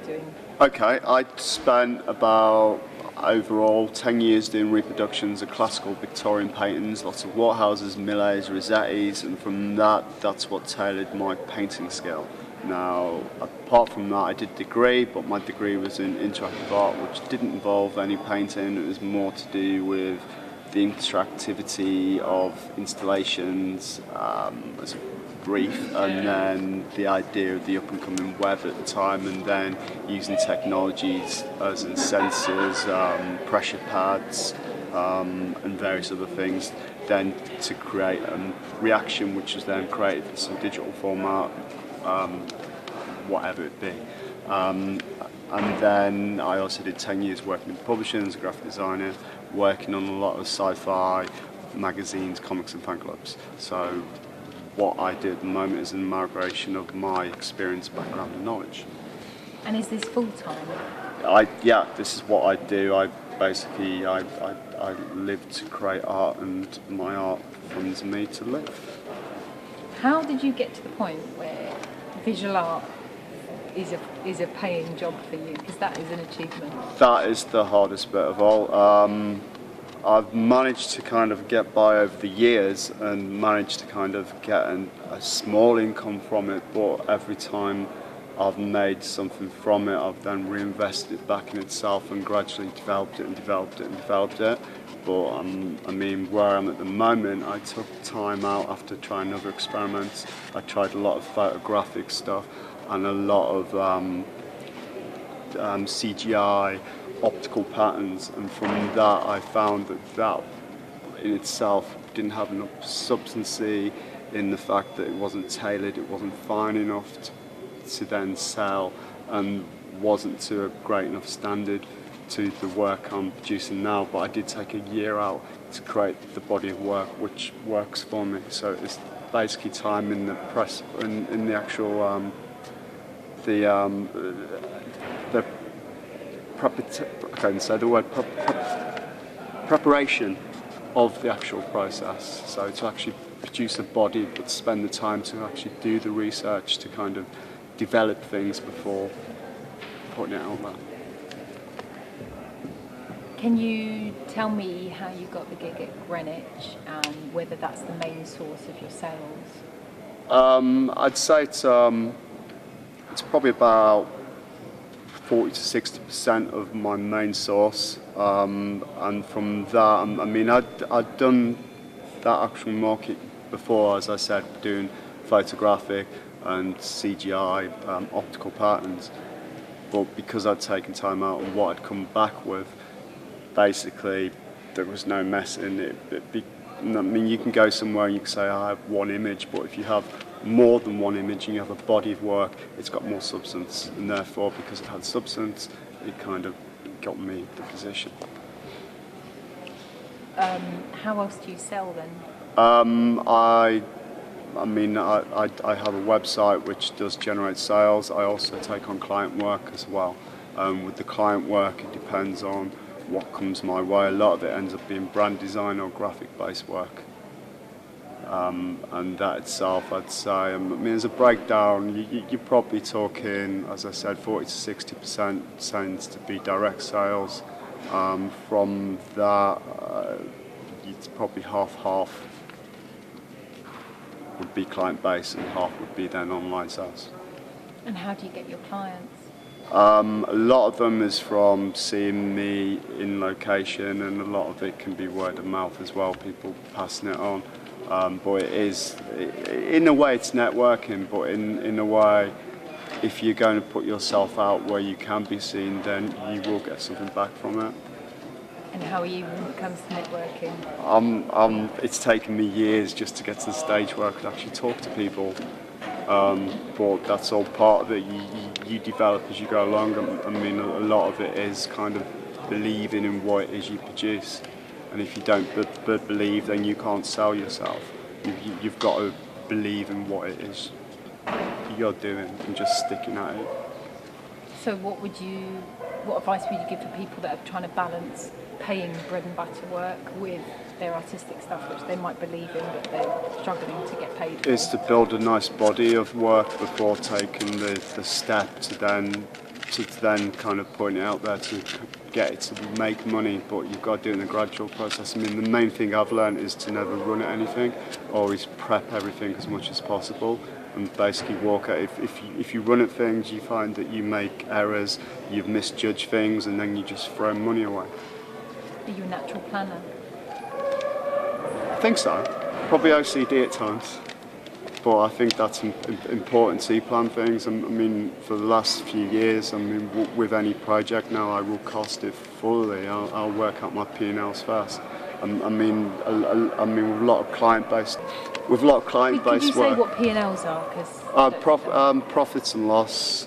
doing? Okay, I spent about overall 10 years doing reproductions of classical Victorian paintings, lots of Waterhouses, Millets, Rossettis, and from that, that's what tailored my painting skill. Now, apart from that, I did a degree, but my degree was in interactive art, which didn't involve any painting. It was more to do with the interactivity of installations as a brief, and then the idea of the up-and-coming web at the time, and then using technologies as in sensors, pressure pads, and various other things, then to create a reaction which was then created in some digital format, whatever it be. And then I also did 10 years working in publishing as a graphic designer, working on a lot of sci-fi magazines, comics and fan clubs. So what I do at the moment is an amalgamation of my experience, background and knowledge. And is this full-time? Yeah, this is what I do. I live to create art, and my art funds me to live. How did you get to the point where visual art is a paying job for you? Because that is an achievement. That is the hardest bit of all. I've managed to kind of get by over the years and managed to kind of get a small income from it, but every time I've made something from it, I've then reinvested it back in itself and gradually developed it and developed it and developed it. But I mean, where I am at the moment, I took time out after trying other experiments. I tried a lot of photographic stuff and a lot of CGI, optical patterns, and from that I found that in itself didn't have enough substancy in the fact that it wasn't tailored, it wasn't fine enough to then sell, and wasn't to a great enough standard to the work I'm producing now. But I did take a year out to create the body of work which works for me. So it's basically time in the press, in the actual preparation of the actual process. So to actually produce a body, but spend the time to actually do the research to kind of develop things before putting it out there. Can you tell me how you got the gig at Greenwich and whether that's the main source of your sales? I'd say it's probably about 40 to 60% of my main source, and from that, I mean, I'd done that actual market before, as I said, doing photographic and CGI optical patterns, but because I'd taken time out and what I'd come back with, basically there was no mess in it. I mean, you can go somewhere and you can say I have one image, but if you have more than one image and you have a body of work, it's got more substance, and therefore because it had substance, it kind of got me the position. How else do you sell then? I have a website which does generate sales. I also take on client work as well. With the client work, it depends on what comes my way. A lot of it ends up being brand design or graphic based work. And that itself, I'd say, I mean, as a breakdown, you're probably talking, as I said, 40 to 60% tends to be direct sales. From that, it's probably half would be client based and half would be then online sales. And how do you get your clients? A lot of them is from seeing me in location, and a lot of it can be word of mouth as well, people passing it on. But it is, in a way, it's networking, but in a way, if you're going to put yourself out where you can be seen, then you will get something back from it. And how are you when it comes to networking? It's taken me years just to get to the stage where I could actually talk to people. But that's all part of it. You develop as you go along. I mean, a lot of it is kind of believing in what it is you produce. And if you don't believe, then you can't sell yourself. You've got to believe in what it is you're doing and just sticking at it. So what advice would you give for people that are trying to balance paying bread and butter work with their artistic stuff, which they might believe in, but they're struggling to get paid for? Is to build a nice body of work before taking the step to then then kind of point it out there to get it to make money, but you've got to do it in a gradual process. I mean, the main thing I've learned is to never run at anything, always prep everything as much as possible, and basically walk at it. If you run at things, you find that you make errors, you've misjudged things, and then you just throw money away. Are you a natural planner? I think so. Probably OCD at times. But I think that's important to plan things. I mean, for the last few years, I mean, with any project now, I will cost it fully. I'll work out my P&Ls first. I mean, with a lot of client-based, Could you say work. what P&Ls are? 'Cause Profits and loss.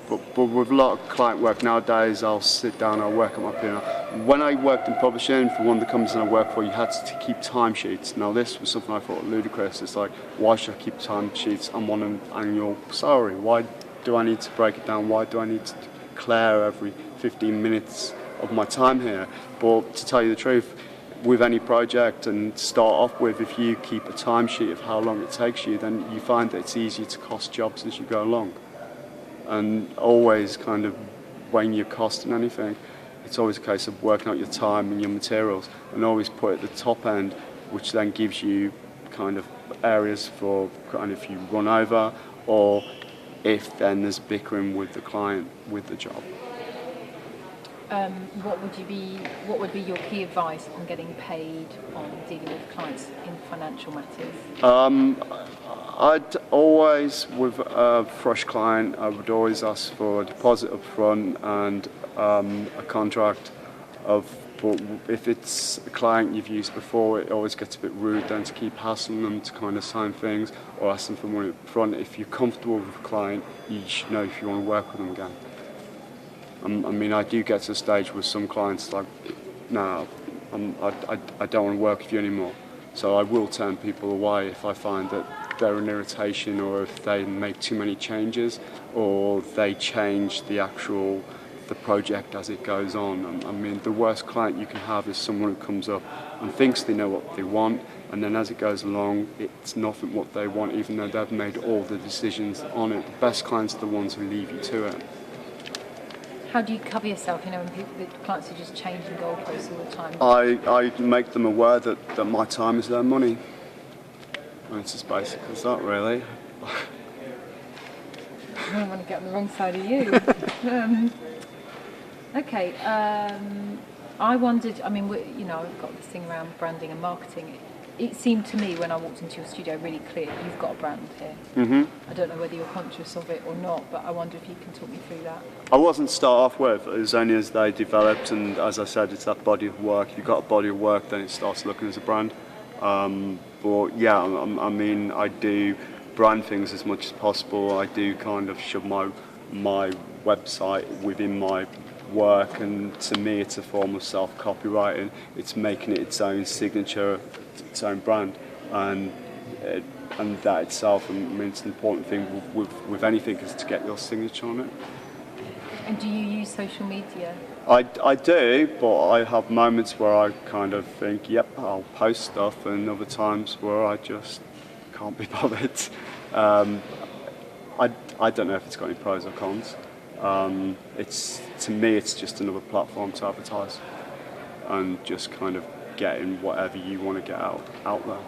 But with a lot of client work nowadays, I'll sit down, I'll work on my P&L. When I worked in publishing for one of the companies I worked for, you had to keep timesheets. Now this was something I thought ludicrous. It's like, why should I keep timesheets? I'm on an annual salary. Why do I need to break it down? Why do I need to declare every 15 minutes of my time here? But to tell you the truth, with any project and to start off with, if you keep a timesheet of how long it takes you, then you find that it's easier to cost jobs as you go along. And always kind of when you're costing anything, it's always a case of working out your time and your materials and always put it at the top end, which then gives you kind of areas for kind of if you run over or if then there's bickering with the client with the job. What would be your key advice on getting paid on dealing with clients in financial matters? I'd always, with a fresh client, I would always ask for a deposit up front and a contract of, but if it's a client you've used before, it always gets a bit rude then to keep hassling them to kind of sign things or ask them for money up front. If you're comfortable with a client, you should know if you want to work with them again. I mean, I do get to a stage with some clients like, no, I don't want to work with you anymore. So I will turn people away if I find that they're an irritation or if they make too many changes or they change the project as it goes on. I mean, the worst client you can have is someone who comes up and thinks they know what they want, and then as it goes along, it's nothing what they want, even though they've made all the decisions on it. The best clients are the ones who leave you to it. How do you cover yourself, when the clients are just changing goalposts all the time? I make them aware that my time is their money. And it's as basic as that, really. I don't want to get on the wrong side of you. Okay, I wondered, I mean, I've got this thing around branding and marketing. It seemed to me when I walked into your studio really clear you've got a brand here. Mm-hmm. I don't know whether you're conscious of it or not, but I wonder if you can talk me through that. I wasn't to start off with. It was only as they developed, and as I said, it's that body of work. If you've got a body of work, then it starts looking as a brand. But yeah, I mean, I do brand things as much as possible. I do kind of shove my website within my work, and to me it's a form of self-copywriting. It's making it its own signature, its own brand, and that itself, I mean, it's an important thing with anything is to get your signature on it. And do you use social media? I do, but I have moments where I kind of think, yep, I'll post stuff, and other times where I just can't be bothered. I don't know if it's got any pros or cons. To me, it's just another platform to advertise and just kind of getting whatever you want to get out there.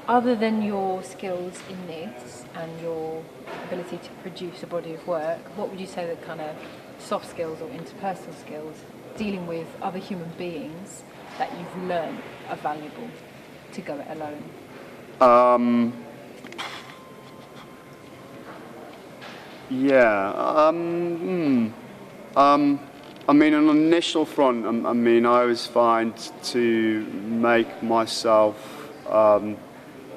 Other than your skills in this and your ability to produce a body of work, what would you say the kind of soft skills or interpersonal skills dealing with other human beings that you've learned are valuable to go it alone? I mean, on an initial front, I mean, I always find to make myself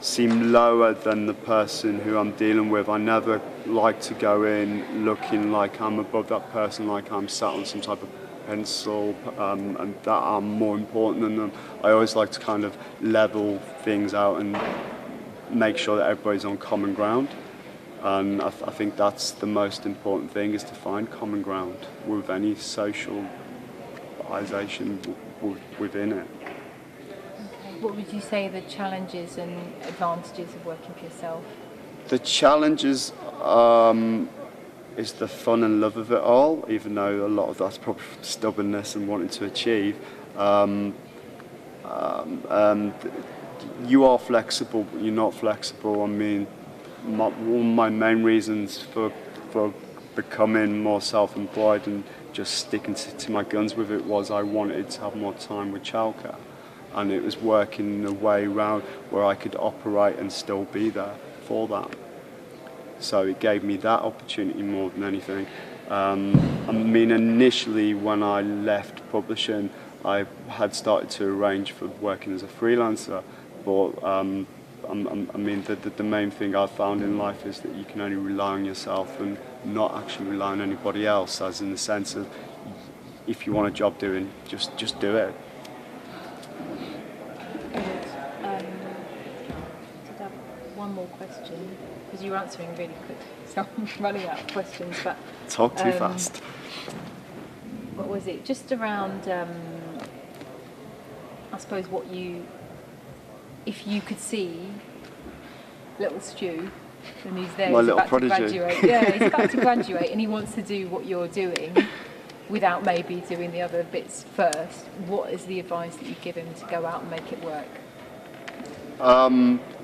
seem lower than the person who I'm dealing with. I never like to go in looking like I'm above that person, like I'm sat on some type of pencil and that I'm more important than them. I always like to kind of level things out and make sure that everybody's on common ground. And I think that's the most important thing, is to find common ground with any socialisation within it. Okay. What would you say are the challenges and advantages of working for yourself? The challenges, is the fun and love of it all, even though a lot of that's probably stubbornness and wanting to achieve. You are flexible, but you're not flexible. I mean, one of my main reasons for becoming more self-employed and just sticking to my guns with it was I wanted to have more time with childcare, and it was working a way around where I could operate and still be there for that. So it gave me that opportunity more than anything. I mean, initially when I left publishing, I had started to arrange for working as a freelancer, but I mean, the main thing I've found in life is that you can only rely on yourself and not actually rely on anybody else, as in the sense of if you want a job doing, just do it. I did have one more question, because you're answering really quick, so I'm running out of questions. But Talk too fast. what was it? Just around, I suppose, if you could see little Stu, and he's there, My he's little about prodigy. to graduate. Yeah, he's about to graduate, and he wants to do what you're doing without maybe doing the other bits first. What is the advice that you give him to go out and make it work?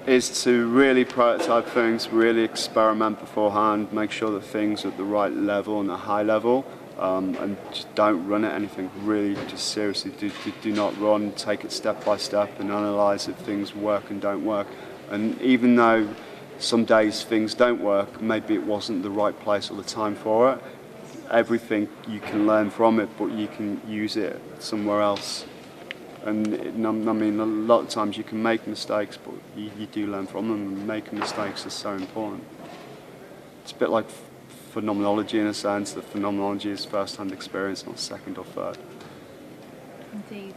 Is to really prototype things, really experiment beforehand, make sure that things are at the right level and a high level, and just don't run at anything. Really, just seriously, do not run. Take it step by step and analyse if things work and don't work. And even though some days things don't work, maybe it wasn't the right place or the time for it, everything you can learn from it, but you can use it somewhere else. And I mean, a lot of times you can make mistakes, but you do learn from them, and making mistakes is so important. It's a bit like phenomenology in a sense, that phenomenology is first-hand experience, not second or third. Indeed.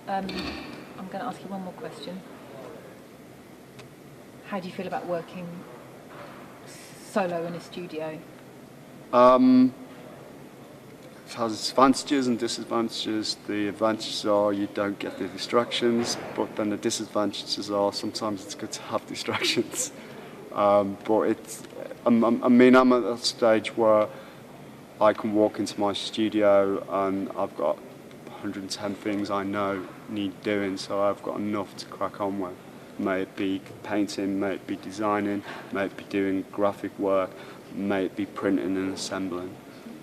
I'm going to ask you one more question. How do you feel about working solo in a studio? It has its advantages and disadvantages. The advantages are you don't get the distractions, but then the disadvantages are sometimes it's good to have distractions. But it's, I mean, I'm at that stage where I can walk into my studio and I've got 110 things I know need doing, so I've got enough to crack on with. May it be painting, may it be designing, may it be doing graphic work, may it be printing and assembling.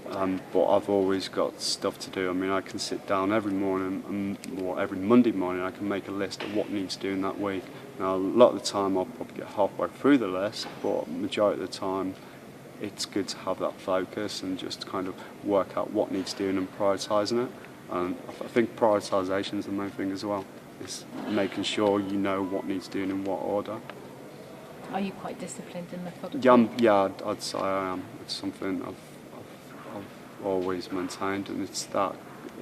But I've always got stuff to do. I mean, I can sit down every morning, or every Monday morning, I can make a list of what needs doing that week. Now, a lot of the time I'll probably get halfway through the list, but majority of the time it's good to have that focus and just kind of work out what needs doing and prioritising it. And I think prioritisation is the main thing as well. It's making sure you know what needs doing in what order. Are you quite disciplined and methodical? Yeah, I'd say I am. It's something I've always maintained, and it's that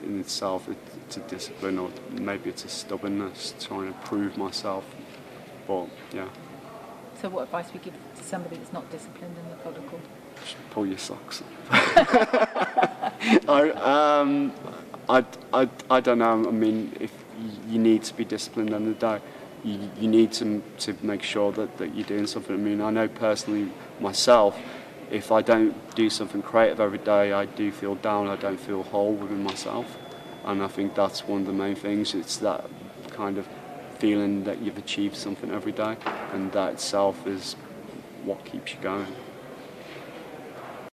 in itself. It's a discipline, or maybe it's a stubbornness, trying to prove myself. But yeah. So what advice would you give to somebody that's not disciplined and methodical? Just pull your socks up. I don't know. I mean, if you need to be disciplined on the day, you need to make sure that you're doing something. I mean, I know personally myself, if I don't do something creative every day, I do feel down. I don't feel whole within myself, and I think that's one of the main things. It's that kind of feeling that you've achieved something every day, and that itself is what keeps you going.